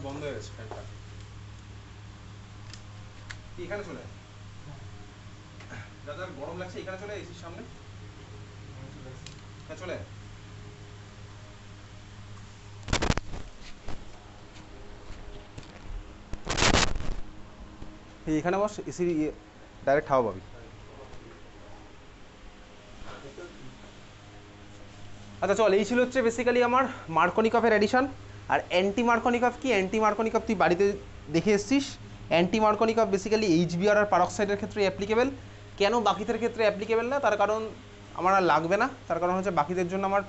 বন্ধ হয়ে গেছে ফ্যানটা। এখানে চলে দাদা, গরম লাগছে, এখানে চলে এসির সামনে। হ্যাঁ চলে। এখানে বস, এসির ডাইরেক্ট হাওয়া পাবি। আচ্ছা চল, এই ছিল হচ্ছে বেসিক্যালি আমার মার্কনিকফের এডিশন। আর অ্যান্টি মার্কনিকফ কি? অ্যান্টি মার্কনিকফ তুই বাড়িতে দেখে এসছিস। অ্যান্টি মার্কনিকফ বেসিক্যালি এইচবিআর আর পারক্সাইডের ক্ষেত্রে অ্যাপ্লিকেবল। কেন বাকিদের ক্ষেত্রে অ্যাপ্লিকেবল না? তার কারণ আমার আর লাগবে না। তার কারণ হচ্ছে বাকিদের জন্য আমার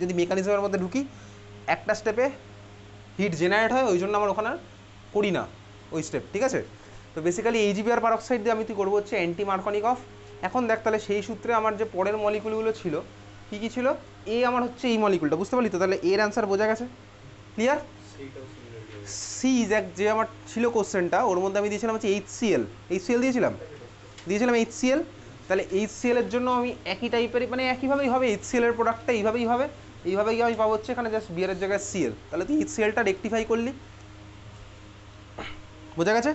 যদি মেকানিজমের মধ্যে ঢুকি একটা স্টেপে হিট জেনারেট হয়, ওই জন্য আমার ওখানে করি না ওই স্টেপ, ঠিক আছে? তো বেসিক্যালি এইচবিআর পারক্সাইড দিয়ে আমি তুই করবো হচ্ছে অ্যান্টি মার্কনিকফ। এখন দেখ তাহলে সেই সূত্রে আমার যে পরের মলিকুলগুলো ছিল কী কী ছিল, এ আমার হচ্ছে এই মলিকুলটা, বুঝতে পারলি তো? তাহলে এর অ্যান্সার বোঝা গেছে, ক্লিয়ার? সি যে আমার ছিল কোশ্চেনটা, ওর মধ্যে আমি দিয়েছিলাম হচ্ছে HCl দিয়েছিলাম HCl। তাহলে HCl এর জন্য আমি একই টাইপের, মানে একইভাবেই হবে HCl এর প্রোডাক্টটা, এইভাবেই আমি পাবো হচ্ছে এখানে জাস্ট বিয়ারের জায়গায় Cl। তাহলে তুই HClটা রেকটিফাই করলি, বোঝা গেছে?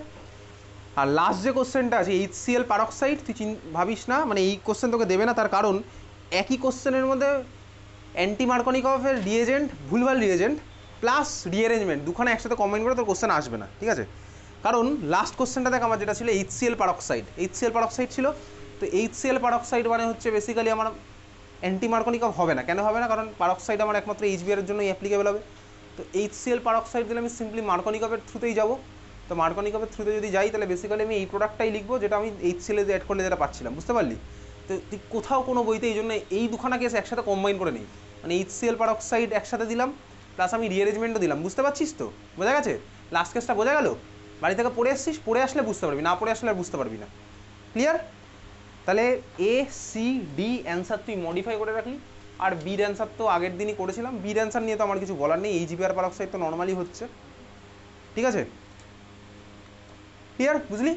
আর লাস্ট যে কোশ্চেনটা আছে HCl পারক্সাইড, তুই ভাবিস না, মানে এই কোশ্চেন তোকে দেবে না। তার কারণ একই কোশ্চেনের মধ্যে অ্যান্টি মার্কনিকফের রিয়েজেন্ট, ভুলভাল রিয়েজেন্ট প্লাস রিঅ্যারেঞ্জমেন্ট দুখানে একসাথে কম্বাইন করে তোর কোশ্চেন আসবে না, ঠিক আছে? কারণ লাস্ট কোশ্চেনটা দেখ আমার যেটা ছিল HCl পারক্সাইড ছিল। তো HCl পারক্সাইড মানে হচ্ছে বেসিক্যালি আমার অ্যান্টি মার্কনিকফ হবে না। কেন হবে না? কারণ পারক্সাইড আমার একমাত্র এইচবিআর এর জন্যই অ্যাপ্লিকেবল হবে। তো HCl পারক্সাইড দিলে আমি সিম্পলি মার্কনিকফের থ্রুতেই যাব। তো মার্কনিকফের থ্রুতে যদি যাই তাহলে বেসিক্যালি আমি এই প্রোডাক্টটাই লিখবো যেটা আমি HCl এ অ্যাড করলে যেটা পাচ্ছিলাম, বুঝতে পারলি? তো তুই কোথাও কোনো বইতে এই জন্য এই দুখানা কেস একসাথে কম্বাইন করে নেই, মানে HCl পারক্সাইড একসাথে দিলাম প্লাস আমি রিঅ্যারেঞ্জমেন্টও দিলাম, বুঝতে পারছিস তো? বোঝা গেছে? লাস্ট কেসটা বোঝা গেল? বাড়ি থেকে পড়ে এসছিস, পড়ে আসলে বুঝতে পারবি, না পড়ে আসলে আর বুঝতে পারবি না, ক্লিয়ার? তাহলে ACD অ্যান্সার তুই মডিফাই করে রাখলি। আর বির অ্যান্সার তো আগের দিনই করেছিলাম, বির অ্যান্সার নিয়ে তো আমার কিছু বলার নেই, এইচবিআর পারক্সাইড তো নর্মালি হচ্ছে, ঠিক আছে? ক্লিয়ার, বুঝলি?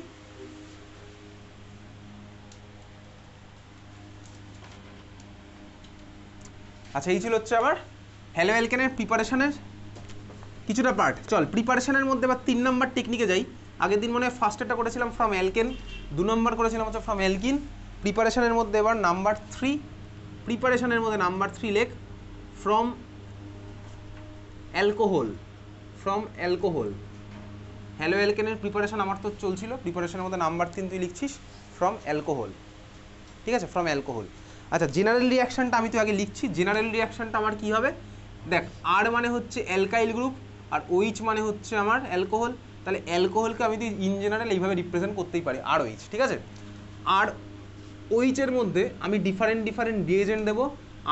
আচ্ছা, এই ছিল হচ্ছে আবার হ্যালো অ্যালকেনের প্রিপারেশনের কিছুটা পার্ট। চল প্রিপারেশনের মধ্যে এবার 3 নম্বর টেকনিকে যাই। আগের দিন মনে হয় ফার্স্টেরটা করেছিলাম ফ্রম অ্যালকেন, 2 নম্বর করেছিলাম হচ্ছে ফ্রম অ্যালকিন। প্রিপারেশনের মধ্যে এবার নাম্বার 3, প্রিপারেশনের মধ্যে নাম্বার 3 লেখ ফ্রম অ্যালকোহল, হ্যালো অ্যালকেনের প্রিপারেশন আমার তো চলছিল, প্রিপারেশনের মধ্যে নাম্বার 3 তুই লিখছিস ফ্রম অ্যালকোহল, ঠিক আছে? From alcohol. আচ্ছা, জেনারেল রিয়াকশানটা আমি তো আগে লিখছি। জেনারেল রিয়াকশানটা আমার কী হবে দেখ, আর মানে হচ্ছে অ্যালকাইল গ্রুপ আর OH মানে হচ্ছে আমার অ্যালকোহল। তাহলে অ্যালকোহলকে আমি তো ইন জেনারেল এইভাবে রিপ্রেজেন্ট করতেই পারি RH, ঠিক আছে? আর OH এর মধ্যে আমি ডিফারেন্ট রিয়েজেন্ট দেবো।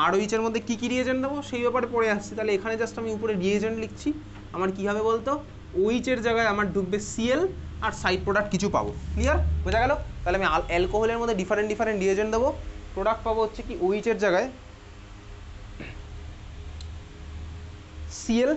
RH এর মধ্যে কী কী রিয়েজেন্ট দেবো সেই ব্যাপারে পড়ে আসছি। তাহলে এখানে জাস্ট আমি উপরে রিয়েজেন্ট লিখছি। আমার কী হবে বলতো, OH এর জায়গায় আমার ঢুকবে Cl আর সাইড প্রোডাক্ট কিছু পাবো, ক্লিয়ার? বোঝা গেল? তাহলে আমি অ্যালকোহলের মধ্যে ডিফারেন্ট রিয়েজেন্ট দেবো, প্রোডাক্ট পাবো হচ্ছে কি OH এর জায়গায় Cl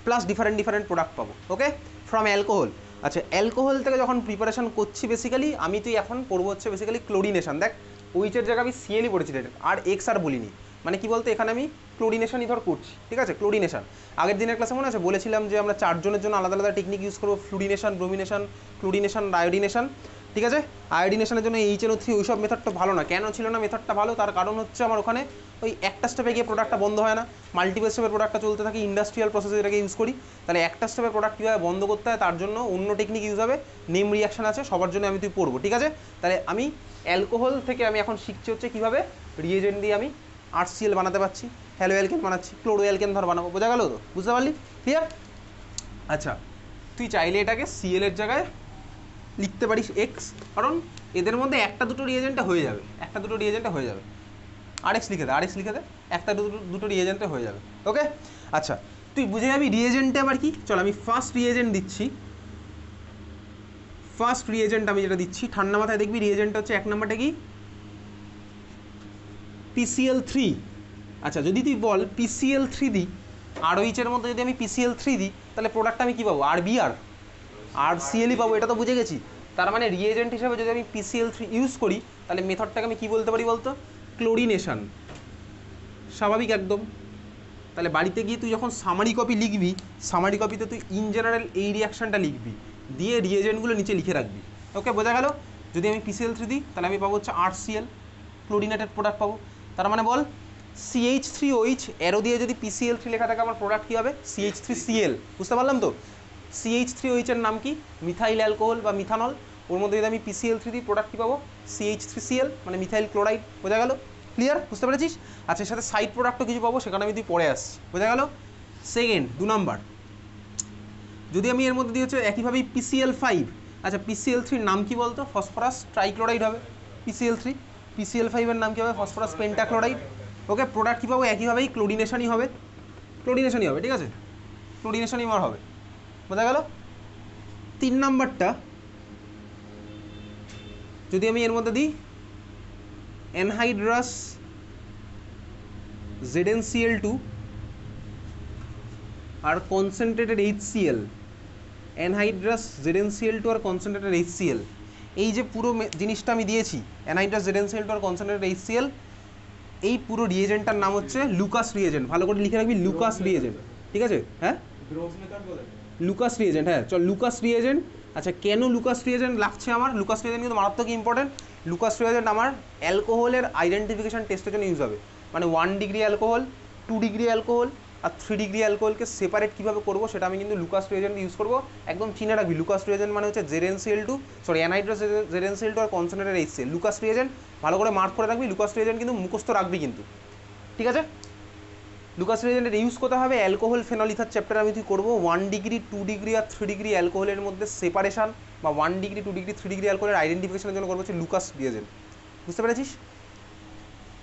প্লাস ডিফারেন্ট প্রোডাক্ট পাবো, ওকে? From alcohol. আচ্ছা, অ্যালকোহল থেকে যখন প্রিপারেশন করছি বেসিক্যালি আমি তুই এখন পড়বো হচ্ছে বেসিক্যালি ক্লোরিনেশন। দেখ OH এর জায়গায় আমি Cl পড়েছি আর X আর বলিনি, মানে কি বলতো এখানে আমি ক্লোরিনেশনই ধর করছি, ঠিক আছে? ক্লোরিনেশন আগের দিনের ক্লাসে মনে আছে বলেছিলাম যে আমরা 4 জনের জন্য আলাদা আলাদা টেকনিক ইউজ করবো, ফ্লুরিনেশন, ব্রোমিনেশন, ক্লোরিনেশন, আয়োডিনেশন, ঠিক আছে? আয়োডিনেশনের জন্য HNO3 ওইসব মেথডটা ভালো না। কেন ছিল না মেথডটা ভালো? তার কারণ হচ্ছে আমার ওখানে ওই একটা স্টেপে গিয়ে প্রোডাক্টটা বন্ধ হয় না, মাল্টিপল স্টেপের প্রোডাক্টটা চলতে থাকে, ইন্ডাস্ট্রিয়াল প্রসেসে এটাকে ইউজ করি। তাহলে একটা স্টেপের প্রোডাক্ট কীভাবে বন্ধ করতে হয় তার জন্য অন্য টেকনিক ইউজ হবে, নেম রিয়াকশন আছে, সবার জন্য আমি তুই পড়বো, ঠিক আছে? তাহলে আমি অ্যালকোহল থেকে আমি এখন শিখছি হচ্ছে কীভাবে রিয়েজেন্ট দিয়ে আমি HCl বানাতে পারছি, হ্যালো অ্যালকেন বানাচ্ছি, ক্লোরো অ্যালকেন ধর বানাবো, বোঝা গেল তো? বুঝতে পারলি? ক্লিয়ার? আচ্ছা, তুই চাইলে এটাকে Cl এর জায়গায় লিখতে পারিস X, কারণ এদের মধ্যে একটা দুটো রিয়েজেন্টে হয়ে যাবে, RX লিখে দে, একটা দুটো রিয়েজেন্টে হয়ে যাবে, ওকে? আচ্ছা, তুই বুঝে যাবি রিয়েজেন্টে আবার কি। চল আমি ফার্স্ট রিয়েজেন্ট দিচ্ছি। ফার্স্ট রিয়েজেন্ট আমি যেটা দিচ্ছি ঠান্ডা মাথায় দেখবি, রিয়েজেন্ট হচ্ছে 1 নম্বরটা কি PCl3। আচ্ছা, যদি তুই বল PCl3 দিই, RH এর মধ্যে যদি আমি PCl3 দিই তাহলে প্রোডাক্টটা আমি কী পাবো? আর Cl পাবো, এটা তো বুঝে গেছি। তার মানে রিয়েজেন্ট হিসাবে যদি আমি PCl3 ইউজ করি তাহলে মেথডটাকে আমি কী বলতে পারি বলতো? ক্লোরিনেশন, স্বাভাবিক একদম, তাহলে বাড়িতে গিয়ে তুই যখন সামারি কপি লিখবি, সামারি কপিতে তুই ইন জেনারেল এই রিয়াকশানটা লিখবি, দিয়ে রিয়েজেন্টগুলো নিচে লিখে রাখবি। ওকে, বোঝা গেল? যদি আমি PCl3 দিই তাহলে আমি পাবো হচ্ছে RCl, ক্লোরিনেটেড প্রোডাক্ট পাবো। তার মানে বল CH3OH অ্যারো দিয়ে যদি PCl3 লেখা থাকে আমার প্রোডাক্ট কী হবে? CH3Cl। বুঝতে পারলাম তো? CH3OH এর নাম কি? মিথাইল অ্যালকোহল বা মিথানল। ওর মধ্যে যদি আমি PCl3 দিই প্রোডাক্ট কী পাবো? CH3Cl, মানে মিথাইল ক্লোরাইড। বোঝা গেল? ক্লিয়ার? বুঝতে পেরেছিস? আচ্ছা, এর সাথে সাইড প্রোডাক্টও কিছু পাবো, সেখানে আমি তুই পরে আসছি। বোঝা গেল? সেকেন্ড, 2 নাম্বার, যদি আমি এর মধ্যে দিয়ে হচ্ছে একইভাবেই PCl5, আচ্ছা PCl3 নাম কি বলতো? ফসফরাস ট্রাইক্লোরাইড হবে PCl3। PCl5 এর নাম কি হবে? Phosphorus pentachloride. ওকে, প্রোডাক্ট কী পাবো? একইভাবেই ক্লোরিনেশনই হবে, ক্লোরিনেশনই হবে, ঠিক আছে? ক্লোরিনেশনই আমার হবে। বোঝা গেল? 3 নাম্বারটা, যদি আমি এর মধ্যে দিই অ্যানহাইড্রাস ZnCl2 আর কনসেন্ট্রেটেড HCl, অ্যানহাইড্রাস ZnCl2 আর কনসেন্ট্রেটেড HCl, এই যে পুরো জিনিসটা আমি দিয়েছি অ্যানহাইড্রাস ZnCl2 আর কনসেন্ট্রেটেড HCl, এই পুরো রিয়েজেন্টটার নাম হচ্ছে লুকাস রিয়েজেন্ট। ভালো করে লিখে রাখবি, লুকাস রিয়েজেন্ট, ঠিক আছে? হ্যাঁ, লুকাস রিয়েজেন্ট, হ্যাঁ চল লুকাস রিয়েজেন্ট। আচ্ছা, কেন লুকাস রিয়েজেন্ট লাগছে আমার? লুকাস রিয়েজেন্ট কিন্তু মারাত্মক ইম্পর্টেন্ট। লুকাস রিয়েজেন্ট আমার অ্যালকোহলের আইডেন্টিফিকেশন টেস্টের জন্য ইউজ হবে। মানে 1 ডিগ্রি অ্যালকোহল, 2 ডিগ্রি অ্যালকোহল আর 3 ডিগ্রি অ্যালকোহলকে সেপারেট কীভাবে করবো সেটা আমি কিন্তু লুকাস রিয়েজেন্ট ইউজ করবো। একদম চিনে রাখবি, লুকাস রিয়েজেন্ট মানে হচ্ছে ZnCl2, সরি অ্যানহাইড্রাস ZnCl2 আর কনসেন্ট্রেটেড HCl, লুকাস রিয়েজেন্ট। ভালো করে মার্ক করে রাখবি, লুকাস রিয়েজেন্ট কিন্তু মুখস্থ রাখবি কিন্তু, ঠিক আছে? লুকাস রিয়েজেন্টের ইউজ করতে হবে অ্যালকোহল ফেনল ইথার চ্যাপ্টার আমি তুই করবো 1 ডিগ্রি 2 ডিগ্রি আর 3 ডিগ্রি অ্যালকোহলের মধ্যে সেপারেশন, বা 1 ডিগ্রি 2 ডিগ্রি 3 ডিগ্রি অ্যালকোহলের আইডেন্টিফিকেশনের জন্য করবো হচ্ছে লুকাস রিয়েজেন্ট। বুঝতে পেরেছিস?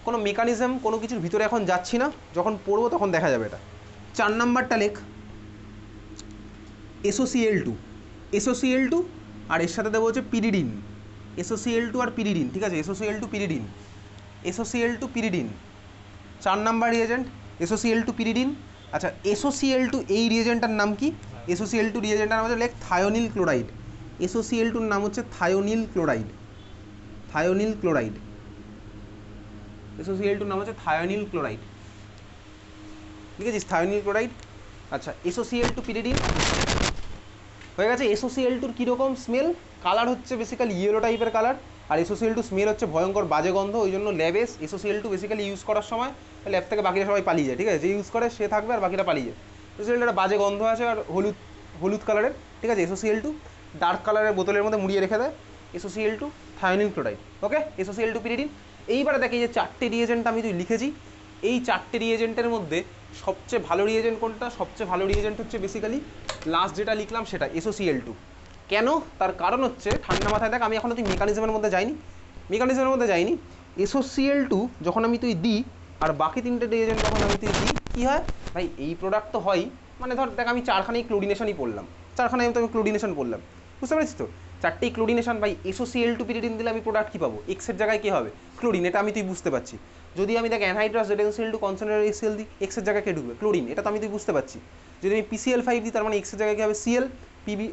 কোনো মেকানিজম কোনো কিছুর ভিতরে এখন যাচ্ছি না, যখন পড়বো তখন দেখা যাবে এটা। 4 নাম্বারটা লেখ SOCl2, SOCl2 আর এর সাথে দেবো হচ্ছে পিরিডিন, SOCl2 আর পিরিডিন, ঠিক আছে? SOCl2 pyridine, SOCl2 pyridine 4 number reagent, SOCl2 pyridine. আচ্ছা, SOCl2 এই রিয়েজেন্টটার নাম কি? SOCl2 রিয়েজেন্টটার নাম হচ্ছে লেখ থায়োনিল ক্লোরাইড। SOCl2 নাম হচ্ছে thionyl chloride, thionyl chloride. SOCl2 নাম হচ্ছে থায়োনিল ক্লোরাইড, লিখেছিস? Thionyl chloride. আচ্ছা, SOCl2 পিরিডিন হয়ে গেছে। SOCl2 কীরকম স্মেল? কালার হচ্ছে বেসিক্যালি ইয়েলো টাইপের কালার, আর SOCl2 স্মেল হচ্ছে ভয়ঙ্কর বাজে গন্ধ। ওই জন্য ল্যাবে SOCl2 বেসিক্যালি ইউজ করার সময় ল্যাব থেকে বাকিরা সবাই পালিয়ে যায়, ঠিক আছে? যে ইউজ করে সে থাকবে আর বাকিরা পালিয়ে যায়। SOCl2 একটা বাজে গন্ধ আছে আর হলুদ হলুদ কালারের, ঠিক আছে? SOCl2 ডার্ক কালারের বোতলের মধ্যে মুড়িয়ে রেখে দেয়, SOCl2 থায়োনিল ক্লোরাইড। ওকে, SOCl2 পিরিডিন। এইবারে দেখে এই যে 4টে রিয়েজেন্ট আমি তুই লিখেছি, এই 4টে রিয়েজেন্টের মধ্যে সবচেয়ে ভালো রিয়েজেন্ট কোনটা? সবচেয়ে ভালো রিয়েজেন্ট হচ্ছে বেসিক্যালি লাস্ট যেটা লিখলাম সেটা, SOCl2। কেন? তার কারণ হচ্ছে ঠান্ডা মাথায় দেখ, আমি এখনও তুই মেকানিজমের মধ্যে যাইনি, SOCl2 যখন আমি তুই দিই আর বাকি 3টে রিয়েজেন্ট যখন আমি তুই দিই, কী হয় ভাই? এই প্রোডাক্ট তো হয়, মানে ধর দেখ আমি 4খানেই ক্লোরিনেশনই পড়লাম, 4খানে আমি তো আমি ক্লোরিনেশন পড়লাম, বুঝতে পেরেছিস তো? 4টেই ক্লোরিনেশন, ভাই SOCl2 পিরিডিন দিলে আমি প্রোডাক্ট কী পাবো? এক্সের জায়গায় কী হবে? ক্লোরিন, এটা আমি তুই বুঝতে পারছি। যদি আমি দেখ অ্যানহাইড্রাস ZnCl2 কনসেন্ট্রেটেড HCl দিই, এক্সের জায়গায় কে ঢুকবে? ক্লোরিন, এটা তো আমি তুই বুঝতে পারছি। যদি আমি PCl5 দিই তার মানে এক্সের জায়গায় কী হবে? Cl,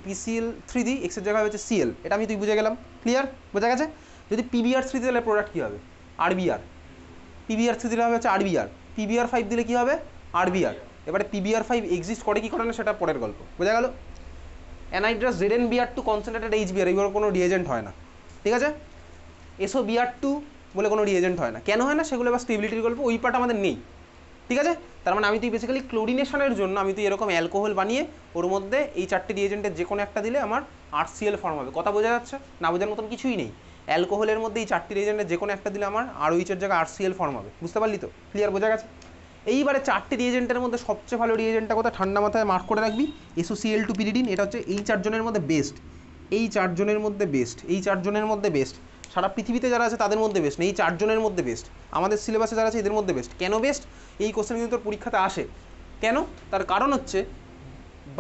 PCl3 দিই এক্সের জায়গায় হচ্ছে Cl, এটা আমি তুই বুঝে গেলাম। ক্লিয়ার? বোঝা গেছে? যদি PBr3 দিলে তাহলে প্রোডাক্ট কী হবে? RBr, PBr3 দিলে হবে হচ্ছে RBr, PBr5 দিলে কী হবে? RBr। এবারে PBr5 এক্সিস্ট করে কি করে না সেটা পরের গল্প, বোঝা গেল? অ্যানহাইড্রাস ZnBr2 কনসেন্ট্রেটেড HBr, এইগুলো কোনো রিয়েজেন্ট হয় না, ঠিক আছে? SOBr2 বলে কোনো রিয়েজেন্ট হয় না। কেন হয় না সেগুলো এবার স্টেবিলিটির গল্প, ওই পার্ট আমাদের নেই, ঠিক আছে? তার মানে আমি তুই বেসিক্যালি ক্লোরিনেশনের জন্য আমি তুই এরকম অ্যালকোহল বানিয়ে ওর মধ্যে এই 4টে রিয়েজেন্টের যে কোনো একটা দিলে আমার RCl ফর্ম হবে। কথা বোঝা যাচ্ছে? না বোঝার মতন কিছুই নেই। অ্যালকোহলের মধ্যে এই 4টে রিয়েজেন্টের যে কোনো একটা দিলে আমার ROH-এর জায়গায় RCl ফর্ম হবে। বুঝতে পারলি তো? ক্লিয়ার? বোঝা গেছে? এইবারে 4টে রিয়েজেন্টের মধ্যে সবচেয়ে ভালো রিয়েজেন্টটা কোথায়? ঠান্ডা মাথায় মার্ক করে রাখবি, SOCl2 পিরিডিন। এটা হচ্ছে এই 4 জনের মধ্যে বেস্ট, এই 4 জনের মধ্যে বেস্ট, এই 4 জনের মধ্যে বেস্ট। সারা পৃথিবীতে যারা আছে তাদের মধ্যে বেস্ট, এই 4 জনের মধ্যে বেস্ট। আমাদের সিলেবাসে যারা আছে এদের মধ্যে বেস্ট। কেন বেস্ট? এই কোশ্চেন কিন্তু তোর পরীক্ষাতে আসে। কেন? তার কারণ হচ্ছে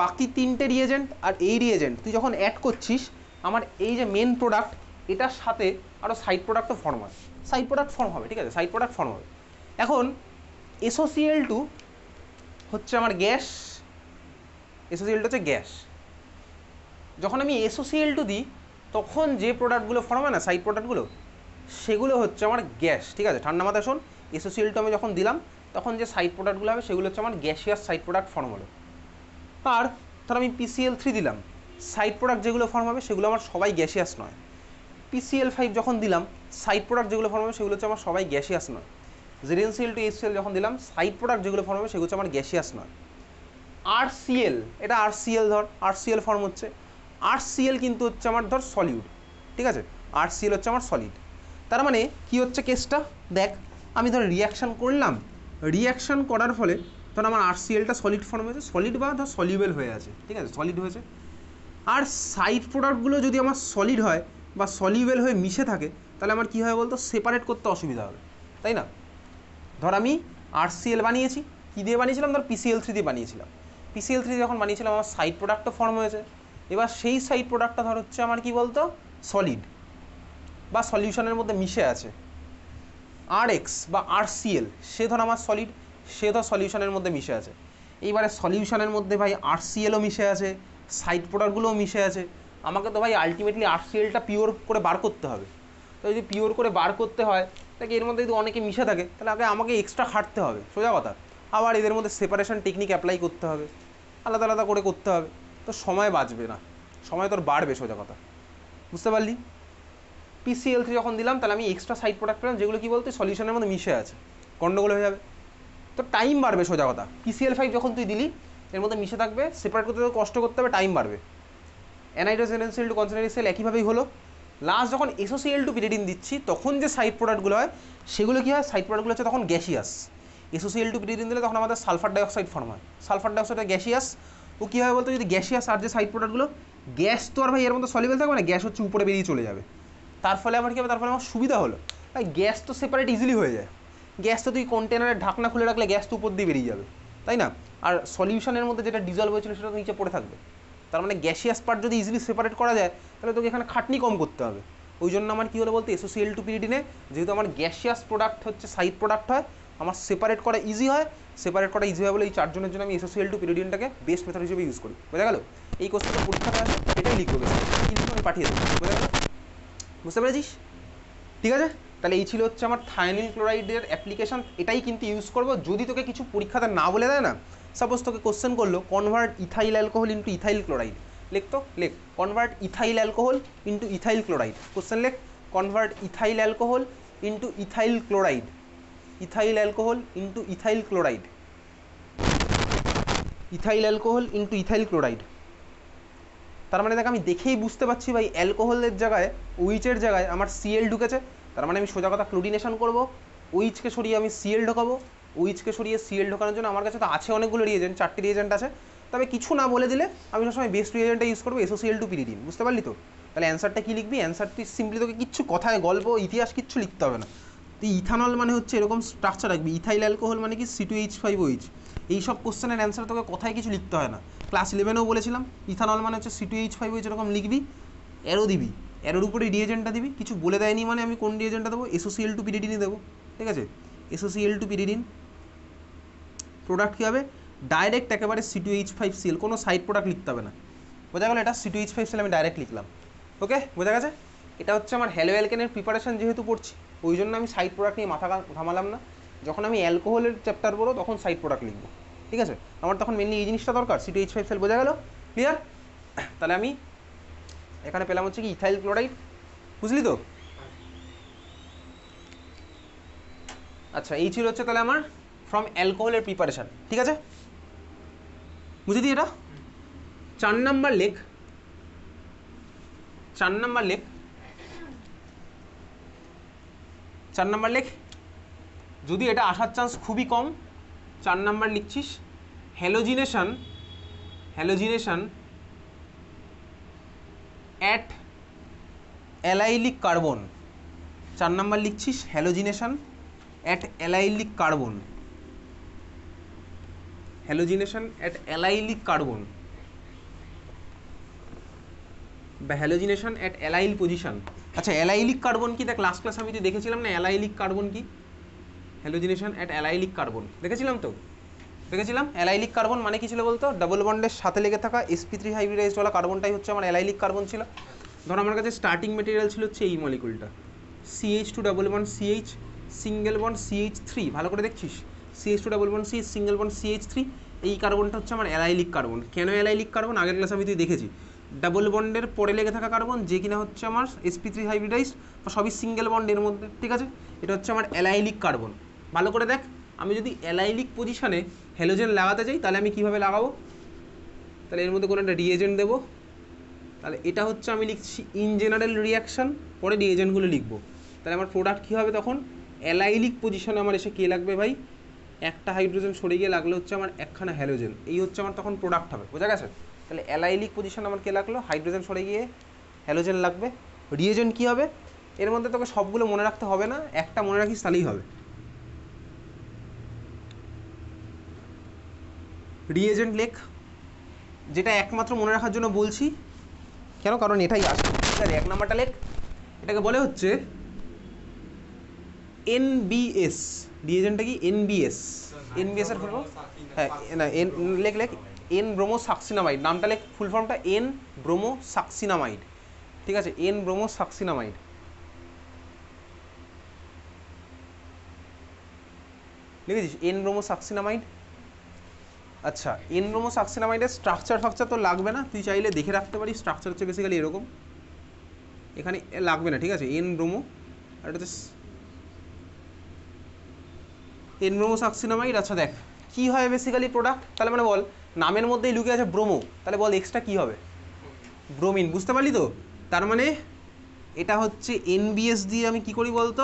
বাকি 3টে রিয়েজেন্ট আর এই রিয়েজেন্ট তুই যখন অ্যাড করছিস, আমার এই যে মেন প্রোডাক্ট এটার সাথে আরও সাইড প্রোডাক্টও ফর্ম হয়, সাইড প্রোডাক্ট ফর্ম হবে, ঠিক আছে? সাইড প্রোডাক্ট ফর্ম হবে। এখন SOCl2 হচ্ছে আমার গ্যাস, SOCl2 হচ্ছে গ্যাস। যখন আমি SOCl2 দিই তখন যে প্রোডাক্টগুলো ফর্ম হয় না, সাইড প্রোডাক্টগুলো, সেগুলো হচ্ছে আমার গ্যাস, ঠিক আছে? ঠান্ডা মাথায় শোন, SOCl2 আমি যখন দিলাম তখন যে সাইড প্রোডাক্টগুলো হবে সেগুলো হচ্ছে আমার গ্যাসিয়াস সাইড প্রোডাক্ট ফর্ম হলো। আর ধর আমি PCl3 দিলাম, সাইড প্রোডাক্ট যেগুলো ফর্ম হবে সেগুলো আমার সবাই গ্যাসিয়াস নয়। PCl5 যখন দিলাম, সাইড প্রোডাক্ট যেগুলো ফর্ম হবে সেগুলো হচ্ছে আমার সবাই গ্যাসিয়াস নয়। ZnCl2HCl যখন দিলাম, সাইড প্রোডাক্ট যেগুলো ফর্ম হবে সেগুলো হচ্ছে আমার গ্যাসিয়াস নয়। RCl, এটা RCl ধর, RCl ফর্ম হচ্ছে, RCl কিন্তু হচ্ছে আমার ধর সলিড, ঠিক আছে, RCl হচ্ছে আমার সলিড। তার মানে কি হচ্ছে কেসটা দেখ, আমি ধর রিয়াকশান করলাম, রিয়াকশান করার ফলে ধর আমার RClটা সলিড ফর্ম হয়েছে, সলিড বা ধর সলিউবেল হয়ে আছে, ঠিক আছে, সলিড হয়েছে। আর সাইড প্রোডাক্টগুলো যদি আমার সলিড হয় বা সলিউবেল হয়ে মিশে থাকে, তাহলে আমার কী হয় বলতো, সেপারেট করতে অসুবিধা হবে, তাই না? ধর আমি RCl বানিয়েছি, কী দিয়ে বানিয়েছিলাম, ধর PCl3 দিয়ে বানিয়েছিলাম। PCl3 যখন বানিয়েছিলাম আমার সাইড প্রোডাক্টও ফর্ম হয়েছে। এবার সেই সাইড প্রোডাক্টটা ধর হচ্ছে আমার কী বলতো, সলিড বা সলিউশনের মধ্যে মিশে আছে। RX বা RCl সে ধর আমার সলিড, সে ধর সলিউশনের মধ্যে মিশে আছে। এইবারে সলিউশনের মধ্যে ভাই RClও মিশে আছে, সাইড প্রোডাক্টগুলোও মিশে আছে। আমাকে তো ভাই আলটিমেটলি RClটা পিওর করে বার করতে হবে। তো যদি পিওর করে বার করতে হয়, তাকে এর মধ্যে যদি অনেকে মিশে থাকে, তাহলে আগে আমাকে এক্সট্রা খাটতে হবে, সোজা কথা। আবার এদের মধ্যে সেপারেশন টেকনিক অ্যাপ্লাই করতে হবে, আলাদা আলাদা করে করতে হবে, তো সময় বাঁচবে না, সময় তোর বাড়বে, সোজা কথা, বুঝতে পারলি? PCl3 যখন দিলাম, তাহলে আমি এক্সট্রা সাইড প্রোডাক্ট পেলাম যেগুলো কি বলতে সলিউশনের মধ্যে মিশে আছে, গন্ডগোল হয়ে যাবে, তো টাইম বাড়বে, সোজা কথা। PCl5 যখন তুই দিলি, এর মধ্যে মিশে থাকবে, সেপারেট করতে কষ্ট করতে হবে, টাইম বাড়বে। অ্যানাইড্রাস NaCl2 কনসেন্ট্রেটেড সেল একইভাবেই হলো। লাস্ট যখন SOCl2 পিরিডিন দিচ্ছি, তখন যে সাইড প্রোডাক্টগুলো হয় সেগুলো কী হয়, সাইড প্রোডাক্টগুলো হচ্ছে তখন গ্যাসিয়াস। SOCl2 পিরিডিন দিলে তখন আমাদের সালফার ডাইঅক্সাইড ফর্ম হয়, সালফার ডাইঅক্সাইড গ্যাসিয়াস। ও কী হয় বলতো, যদি গ্যাসিয়াস আর যে সাইড প্রোডাক্টগুলো, গ্যাস তো আর ভাই এর মধ্যে সলিউবল থাকবে না, গ্যাস হচ্ছে উপরে বেরিয়ে চলে যাবে। তার ফলে আমার কী হবে, তার ফলে আমার সুবিধা হলো, ভাই গ্যাস তো সেপারেট ইজিলি হয়ে যায়। গ্যাস তো তুই কন্টেনারের ঢাকনা খুলে রাখলে গ্যাস তো উপর দিয়ে বেরিয়ে যাবে, তাই না? আর সলিউশনের মধ্যে যেটা ডিজলভ হয়েছিল সেটা তো নিচে পড়ে থাকবে। তার মানে গ্যাসিয়াস পার্ট যদি ইজিলি সেপারেট করা যায়, তাহলে তোকে এখানে খাটনি কম করতে হবে। ওই জন্য আমার কী হলো বলতে, SOCl2 পিরিডিনে যেহেতু আমার গ্যাসিয়াস প্রোডাক্ট হচ্ছে সাইড প্রোডাক্ট হয়, আমার সেপারেট করা ইজি হয়। সেপারেট করা ইজি হয় বলে এই চারজনের জন্য আমি SOCl2 পিরিডিনটাকে বেস্ট মেথড হিসেবে ইউজ করি। বোঝা গেল? এই কোশ্চেনটা পরীক্ষাতে আসে, এটাই লিখবো বেশ, কিন্তু আমি পাঠিয়ে দেবো। বোঝা গেল? বুঝতে পেরেছিস? ঠিক আছে, তাহলে এই ছিল হচ্ছে আমার থায়ানিল ক্লোরাইডের অ্যাপ্লিকেশন। এটাই কিন্তু ইউজ করবো যদি তোকে কিছু পরীক্ষাতে না বলে দেয় না। সাপোজ তোকে কোশ্চেন করলো convert ethyl alcohol into ethyl chloride, লেখ তো, লেখ convert ethyl alcohol into ethyl chloride. Question লেখ convert ethyl alcohol into ethyl chloride, ethyl alcohol into ethyl chloride, ethyl alcohol into ethyl chloride. তার মানে দেখ, আমি দেখেই বুঝতে পারছি ভাই অ্যালকোহলের জায়গায়, ওইচের জায়গায় আমার Cl ঢুকেছে। তার মানে আমি সোজা কথা ক্লোরিনেশন করবো, ওইচকে সরিয়ে আমি Cl ঢোকাবো, ওইচকে সরিয়ে Cl ঢোকানোর জন্য আমার কাছে তো আছে অনেকগুলো রিয়েজেন্ট, 4টি রিয়েজেন্ট আছে। তবে কিছু না বলে দিলে আমি সবসময় বেস্ট রিয়েজেন্টটা ইউজ করবো, SOCl2 পিরিডিন। বুঝতে পারলি তো? তাহলে অ্যান্সারটা কী লিখবি? অ্যান্সার তুই সিম্পলি, তোকে কিচ্ছু কথায় গল্প ইতিহাস কিচ্ছু লিখতে হবে না। তুই ইথানল মানে হচ্ছে এরকম স্ট্রাকচার রাখবি, ইথাইল অ্যালকোহল মানে কি C2H5OH। এইসব কোশ্চেনের অ্যান্সার তোকে কথায় কিছু লিখতে হয় না। ক্লাস 11এও বলেছিলাম ইথানল মানে হচ্ছে C2H5OH, এরকম লিখবি, অ্যারো দিবি, অ্যারোর উপরে রিয়েজেন্টটা দিবি। কিছু বলে দেয়নি মানে আমি কোন রিয়েজেন্টটা দেবো, SOCl2 পিরিডিনই দেবো, ঠিক আছে? SOCl2 পিরিডিন প্রোডাক্ট কী হবে, ডাইরেক্ট একেবারে C2H5Cl, কোনো সাইড প্রোডাক্ট লিখতে হবে না। বোঝা গেল? এটা C2H5Cl আমি ডাইরেক্ট লিখলাম। ওকে, বোঝা গেছে? এটা হচ্ছে আমার হ্যালো অ্যালকেনের প্রিপারেশন যেহেতু পড়ছি, ওই জন্য আমি সাইড প্রোডাক্ট নিয়ে মাথা ঘামালাম না। যখন আমি অ্যালকোহলের চ্যাপ্টার পড়বো তখন সাইড প্রোডাক্ট লিখবো, ঠিক আছে? আমার তখন মেনলি এই জিনিসটা দরকার, C2H5Cl। বোঝা গেল? ক্লিয়ার? তাহলে আমি এখানে পেলাম হচ্ছে কি ইথাইল ক্লোরাইড, বুঝলি তো? আচ্ছা, এই ছিল হচ্ছে তাহলে আমার ফ্রম অ্যালকোহলের প্রিপারেশান, ঠিক আছে? বুঝে দিই এটা। 4 নাম্বার লেখ, 4 নাম্বার লেখ, 4 নাম্বার লেখ। যদি এটা আসার চান্স খুবই কম, 4 নাম্বার লিখছিস halogenation, halogenation at allylic carbon. 4 number লিখছিস halogenation at allylic carbon, halogenation at allylic carbon বা হ্যালোজিনেশন অ্যাট অ্যালাইল পজিশন। আচ্ছা, অ্যালাইলিক কার্বন কি? দেখ লাস্ট ক্লাস আমি তো দেখেছিলাম না অ্যালাইলিক কার্বন কি। হ্যালোজিনেশন অ্যাট অ্যালাইলিক কার্বন দেখেছিলাম তো, দেখেছিলাম। অ্যালাইলিক কার্বন মানে কি ছিল বলতো, ডাবল বন্ডের সাথে লেগে থাকা sp3 হাইব্রিডাইজড কার্বনটাই হচ্ছে আমার অ্যালাইলিক কার্বন ছিল। ধর আমার কাছে স্টার্টিং মেটেরিয়াল ছিল হচ্ছে এই মলিকুলটা, CH2 double bond CH, single bond CH3, ভালো করে দেখছিস, CH2 double bond C single bond CH3, এই কার্বনটা হচ্ছে আমার অ্যালাইলিক কার্বন। কেন অ্যালাইলিক কার্বন? আগের ক্লাসে আমি তুই দেখেছি, ডাবল বন্ডের পরে লেগে থাকা কার্বন যে কিনা হচ্ছে আমার sp3 হাইব্রিডাইজড, বা সবই সিঙ্গেল বন্ডের মধ্যে, ঠিক আছে? এটা হচ্ছে আমার অ্যালাইলিক কার্বন। ভালো করে দেখ, আমি যদি অ্যালাইলিক পজিশনে হ্যালোজেন লাগাতে চাই তাহলে আমি কীভাবে লাগাবো? তাহলে এর মধ্যে কোনো একটা রিয়েজেন্ট দেবো। তাহলে এটা হচ্ছে আমি লিখছি ইন জেনারেল রিয়াকশান, পরে রিয়েজেন্টগুলো লিখবো। তাহলে আমার প্রোডাক্ট কী হবে তখন? অ্যালাইলিক পজিশনে আমার এসে কে লাগবে ভাই? একটা হাইড্রোজেন সরে গিয়ে লাগলে হচ্ছে আমার একখানা হ্যালোজেন, এই হচ্ছে আমার তখন প্রোডাক্ট হবে। বোঝা গেছে? তাহলে অ্যালাইলিক পজিশনে আমার কে লাগলো? হাইড্রোজেন সরে গিয়ে হ্যালোজেন লাগবে। রিয়েজেন্ট কী হবে? এর মধ্যে তোকে সবগুলো মনে রাখতে হবে না, একটা মনে রাখিস তাহলেই হবে। রিয়েজেন্ট লেখ, যেটা একমাত্র মনে রাখার জন্য বলছি, কেন? কারণ এটাই আসে, ঠিক আছে? 1 নাম্বারটা লেখ, এটাকে বলে হচ্ছে NBS। রিয়েজেন্টটা কি? NBS। NBS এর ফুল ফর্ম? হ্যাঁ না, লেখ N ব্রোমোসাক্সিনামাইড, নামটা লেখ, ফুল ফর্মটা N ব্রোমোসাক্সিনামাইড, ঠিক আছে? N ব্রোমোসাক্সিনামাইড। লিখেছিস N ব্রোমোসাক্সিনামাইড? আচ্ছা, N ব্রোমোসাক্সিনামাইডের স্ট্রাকচার ফাকচার তো লাগবে না, তুই চাইলে দেখে রাখতে পারিস। স্ট্রাকচার হচ্ছে বেসিক্যালি এরকম, এখানে লাগবে না, ঠিক আছে? N ব্রোমো, আর এটা হচ্ছে N ব্রোমোসাক্সিনামাইড। আচ্ছা দেখ কী হয় বেসিক্যালি প্রোডাক্ট, তাহলে মানে বল, নামের মধ্যেই লুকে আছে ব্রোমো, তাহলে বল এক্সট্রা কী হবে? ব্রোমিন। বুঝতে পারলি তো? তার মানে এটা হচ্ছে NBS দিয়ে আমি কি করি বলতো?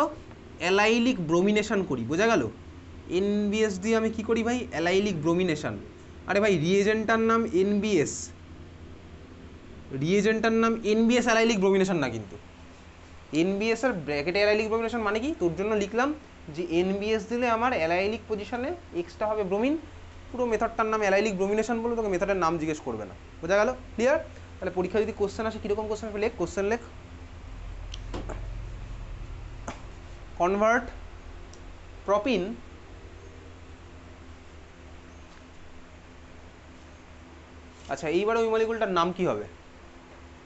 অ্যালাইলিক ব্রোমিনেশন করি। বোঝা গেল? NBS দিয়ে আমি কি করি ভাই? Allylic bromination. আরে ভাই রিয়েজেন্টার নাম NBS, রিয়েজেন্টার নাম NBS, অ্যালাইলিক ব্রোমিনেশন না কিন্তু। NBS এর ব্র্যাকেটে অ্যালাইলিক ব্রোমিনেশন মানে কি? তোর জন্য লিখলাম যে NBS দিলে আমার অ্যালাইলিক পজিশনে এক্সট্রা হবে ব্রোমিন। পুরো মেথডটার নাম অ্যালাইলিক ব্রোমিনেশন বলে, তোকে মেথডের নাম জিজ্ঞেস করবে না। বোঝা গেল? ক্লিয়ার? তাহলে পরীক্ষা যদি কোশ্চেন আসে, কীরকম কোশ্চেন আসবে লেখ, কোশ্চেন লেখ। কনভার্ট প্রপিন আচ্ছা, এইবারে ওই মলিকুলটার নাম কি হবে?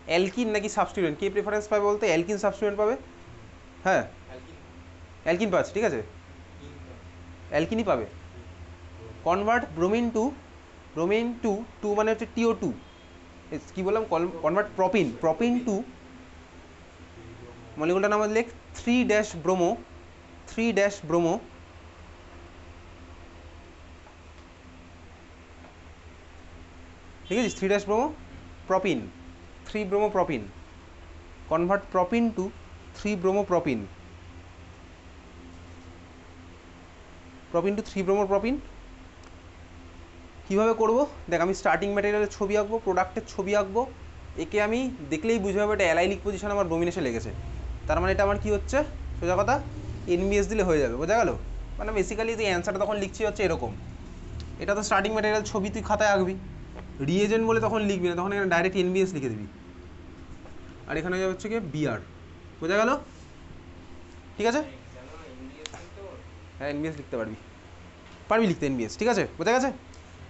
অ্যালকিন নাকি সাবস্টিটিউয়েন্ট? কে প্রেফারেন্স পাবে বলতে? অ্যালকিন সাবস্টিটিউয়েন্ট পাবে? হ্যাঁ অ্যালকিন পাচ্ছে, ঠিক আছে? অ্যালকিনই পাবে। Convert bromine two, bromine two, two মানে হচ্ছে TO2, কী বললাম? কনভার্ট প্রপিন, প্রপিন টু, মলিকুলটার নাম লেখ 3 ব্রোমো, 3 ব্রোমো, ঠিক আছে? 3 bromo propene, 3 bromo propene. Convert propene to 3 bromo propene, propene to 3 bromo propene. কীভাবে করবো দেখ, আমি স্টার্টিং ম্যাটেরিয়ালের ছবি আঁকবো, প্রোডাক্টের ছবি আঁকবো, একে আমি দেখলেই বুঝতে পারবো এটা অ্যালাইলিক পজিশন আমার ব্রোমিনেশন লেগেছে। তার মানে এটা আমার কী হচ্ছে? সোজা কথা NBS দিলে হয়ে যাবে। বোঝা গেল? মানে বেসিক্যালি তুই অ্যান্সারটা তখন লিখছি হচ্ছে এরকম। এটা তো স্টার্টিং ম্যাটেরিয়াল ছবি, তুই খাতায় আঁকবি, রিয়েজেন্ট বলে তখন লিখবি না, তখন এখানে ডাইরেক্ট NBS লিখে দিবি, আর এখানে হচ্ছে কি BR। বোঝা গেল? ঠিক আছে? হ্যাঁ NBS লিখতে পারবি, পারবি লিখতে NBS, ঠিক আছে? বোঝা গেছে?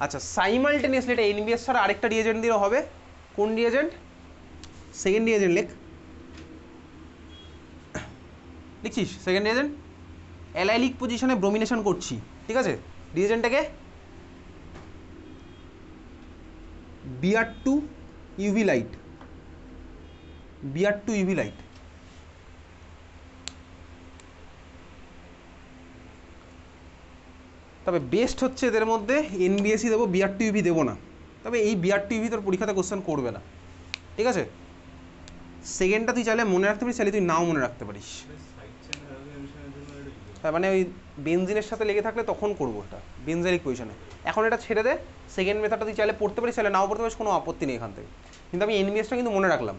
আচ্ছা, সাইমালটেনিয়াসলি এটা NBS ছাড়া আরেকটা রিয়েজেন্ট দিলেও হবে। কোন রিয়েজেন্ট? সেকেন্ড রিয়েজেন্ট লেখ, লিখছিস? সেকেন্ড রিয়েজেন্ট অ্যালাইলিক পজিশনে ব্রোমিনেশন করছি, ঠিক আছে? রিয়েজেন্টটাকে Br2 UV light, Br2 UV light. তবে বেস্ট হচ্ছে এদের মধ্যে NBSই দেবো, Br2 UV দেবো না। তবে এই Br2 UV তোর পরীক্ষাতে কোশ্চেন করবে না, ঠিক আছে? সেকেন্ডটা তুই চাইলে মনে রাখতে পারিস, চাইলে তুই নাও মনে রাখতে পারিস। হ্যাঁ মানে ওই বেনজিনের সাথে লেগে থাকলে তখন করবো এটা বেনজারিক পজিশনে। এখন এটা ছেড়ে দে, সেকেন্ড মেথডটা তুই চাইলে পড়তে পারিস, চাইলে নাও পড়তে পারিস, কোনো আপত্তি নেই এখান থেকে। কিন্তু আমি NBSটা কিন্তু মনে রাখলাম।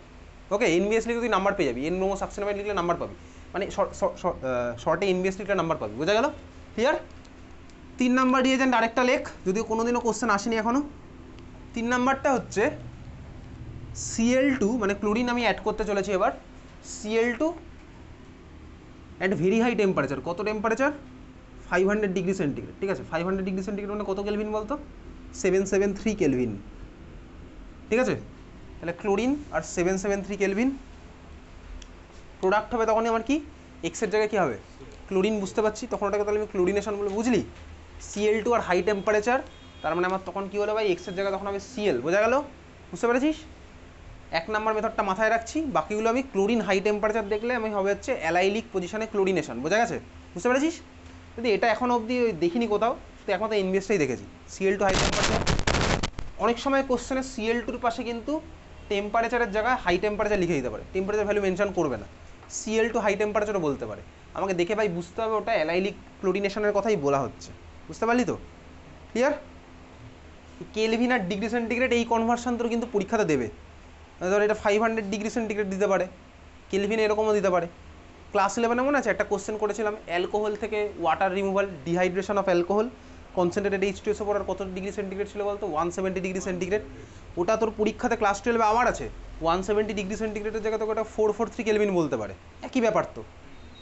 ওকে, NBS লিখে তুই নাম্বার পেয়ে যাবি, N ব্রোমোসাক্সিনামাইড লিখলে নাম্বার পাবি, মানে শর্টে NBS লিখলে নাম্বার পাবি। বোঝা গেল? ক্লিয়ার? 3 নাম্বার রিয়েজেন্ট আরেকটা লেখ, যদিও কোনোদিনও কোশ্চেন আসেনি এখনও। 3 নাম্বারটা হচ্ছে Cl2, মানে ক্লোরিন আমি অ্যাড করতে চলেছি এবার। Cl2 at very high temperature. কত টেম্পারেচার? 500 ডিগ্রি সেন্টিগ্রেড, ঠিক আছে? 500 ডিগ্রি সেন্টিগ্রেড মানে কত কেলভিন বলতো? 773 কেলভিন, ঠিক আছে? তাহলে ক্লোরিন আর 773 কেলভিন প্রোডাক্ট হবে। তখনই আমার কি এক্সের জায়গায় কী হবে? ক্লোরিন। বুঝতে পারছি, তখন ওটাকে তাহলে আমি ক্লোরিনেশন বলে, বুঝলি? Cl2 আর হাই টেম্পারেচার, তার মানে আমার তখন কী হলো ভাই, এক্সের জায়গায় তখন হবে Cl, বোঝা গেল? বুঝতে পেরেছিস? 1 নম্বর মেথডটা মাথায় রাখছি, বাকিগুলো আমি ক্লোরিন হাই টেম্পারেচার দেখলে আমি হবে হচ্ছে অ্যালাইলিক পজিশনে ক্লোরিনেশন, বোঝা গেছে? বুঝতে পেরেছিস? যদি এটা এখন অবধি দেখিনি কোথাও, তো একমাত্র এনবিএসটাই দেখেছি, Cl2 হাই টেম্পারেচার। অনেক সময় কোশ্চেনে Cl2-র পাশে কিন্তু টেম্পারেচারের জায়গায় হাই টেম্পারেচার লিখে দিতে পারে, টেম্পারেচার ভ্যালু মেনশন করবে না, Cl2 হাই টেম্পারেচারও বলতে পারে। আমাকে দেখে ভাই বুঝতে হবে ওটা অ্যালাইলিক ক্লোরিনেশনের কথাই বলা হচ্ছে, বুঝতে পারলি তো? ক্লিয়ার? কেলভিন আর ডিগ্রি সেন্টিগ্রেড এই কনভার্সন তোর কিন্তু পরীক্ষাতে দেবে, ধর এটা 500 ডিগ্রি সেন্টিগ্রেড দিতে পারে, কেলভিন এরকমও দিতে পারে। ক্লাস 11-এ মনে আছে একটা কোশ্চেন করেছিলাম, অ্যালকোহল থেকে water removal, dehydration of alcohol, concentrated H2SO পড়ার কত ডিগ্রি সেন্টিগ্রেড ছিল বলতো? 170 ডিগ্রি সেন্টিগ্রেড। ওটা তোর পরীক্ষাতে ক্লাস 12-এ আমার আছে, 170 ডিগ্রি সেন্টিগ্রেডের জায়গায় তোকে ওটা 443 কেলভিন বলতে পারে, একই ব্যাপার তো,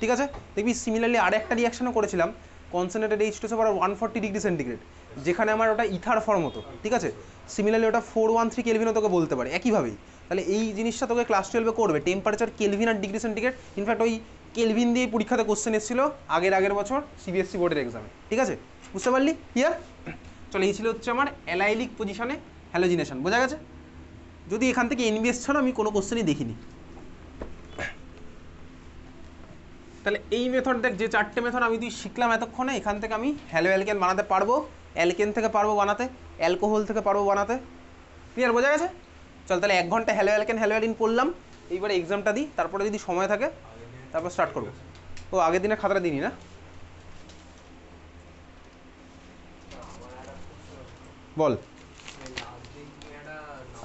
ঠিক আছে? দেখবি সিমিলারলি আর একটা রিয়াকশনও করেছিলাম, কনসেন্ট্রেটেড H2SO পড়ার 140 ডিগ্রি সেন্টিগ্রেড, যেখানে আমার ওটা ইথার ফর্ম হতো, ঠিক আছে? সিমিলারলি ওটা 413 কেলভিনও তোকে বলতে পারে একইভাবেই। তাহলে এই জিনিসটা তোকে ক্লাস 12-এ করবে, টেম্পারেচার কেলভিন আর ডিগ্রি সেন্টিগ্রেড। ইনফ্যাক্ট ওই কেলভিন দিয়ে পরীক্ষাতে কোশ্চেন এসেছিল আগের বছর সিবিএসসি বোর্ডের এক্সামে, ঠিক আছে? বুঝতে পারলি? ক্লিয়ার? চলো, এই ছিল হচ্ছে আমার অ্যালাইলিক পজিশনে হ্যালোজিনেশন, বোঝা গেছে? যদি এখান থেকে এনবিএস ছাড়া আমি কোনো কোশ্চেনই দেখিনি। তাহলে এই মেথড দেখ, যে 4টে মেথড আমি তুই শিখলাম এতক্ষণে, এখান থেকে আমি হ্যালো অ্যালকেন বানাতে পারবো, অ্যালকেন থেকে পারবো বানাতে, অ্যালকোহল থেকে পারবো বানাতে। ক্লিয়ার? বোঝা গেছে? চল তাহলে 1 ঘন্টা হ্যালো অ্যালকেন হ্যালো অ্যালিন পড়লাম, এইবারে এক্সামটা দিই, তারপরে যদি সময় থাকে তারপর স্টার্ট করবো। ও আগের দিনের খাতাটা দিনি না? বল।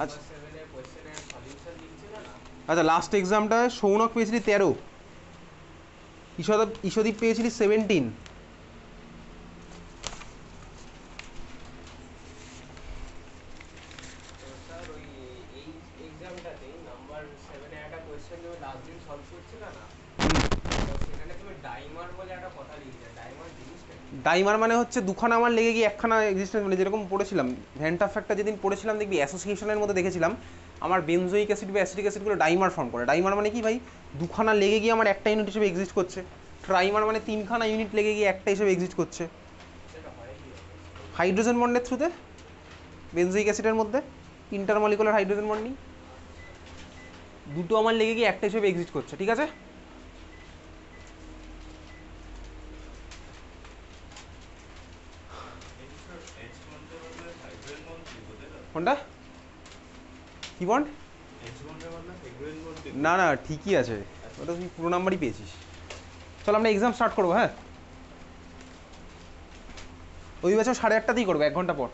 আচ্ছা আচ্ছা, লাস্ট এক্সামটায় সৌনক পেয়েছিলি 13, ঈশদীপ পেয়েছিলি 17। ডাইমার মানে হচ্ছে দুখানা আমার লেগে গিয়ে একখানা এক্সিস্টেন্স, মানে যেরকম পড়েছিলাম ভ্যান্টা ফ্যাক্টর যেদিন পড়েছিলাম, দেখবি অ্যাসোসিয়েশনের মধ্যে দেখেছিলাম আমার বেনজোইক অ্যাসিড বা অ্যাসিটিক অ্যাসিডগুলো ডাইমার ফর্ম করে। ডাইমার মানে কি ভাই, দুখানা লেগে গিয়ে আমার একটা ইউনিট হিসেবে এক্সিস্ট করছে। ট্রাইমার মানে 3খানা ইউনিট লেগে গিয়ে একটা হিসেবে এক্সিস্ট করছে হাইড্রোজেন বন্ডের থ্রুতে। বেনজোইক অ্যাসিডের মধ্যে ইন্টারমলিকুলার হাইড্রোজেন বন্ড নেই, দুটো আমার লেগে গিয়ে একটা হিসেবে এক্সিস্ট করছে, ঠিক আছে? কোনটা কি বন্ড? না না, ঠিকই আছে, ওটা তুই পুরো নাম্বারই পেয়েছিস। চল আমরা এক্সাম স্টার্ট করবো, হ্যাঁ? ওই বছর 8:30টাতেই করবো, 1 ঘন্টা পর।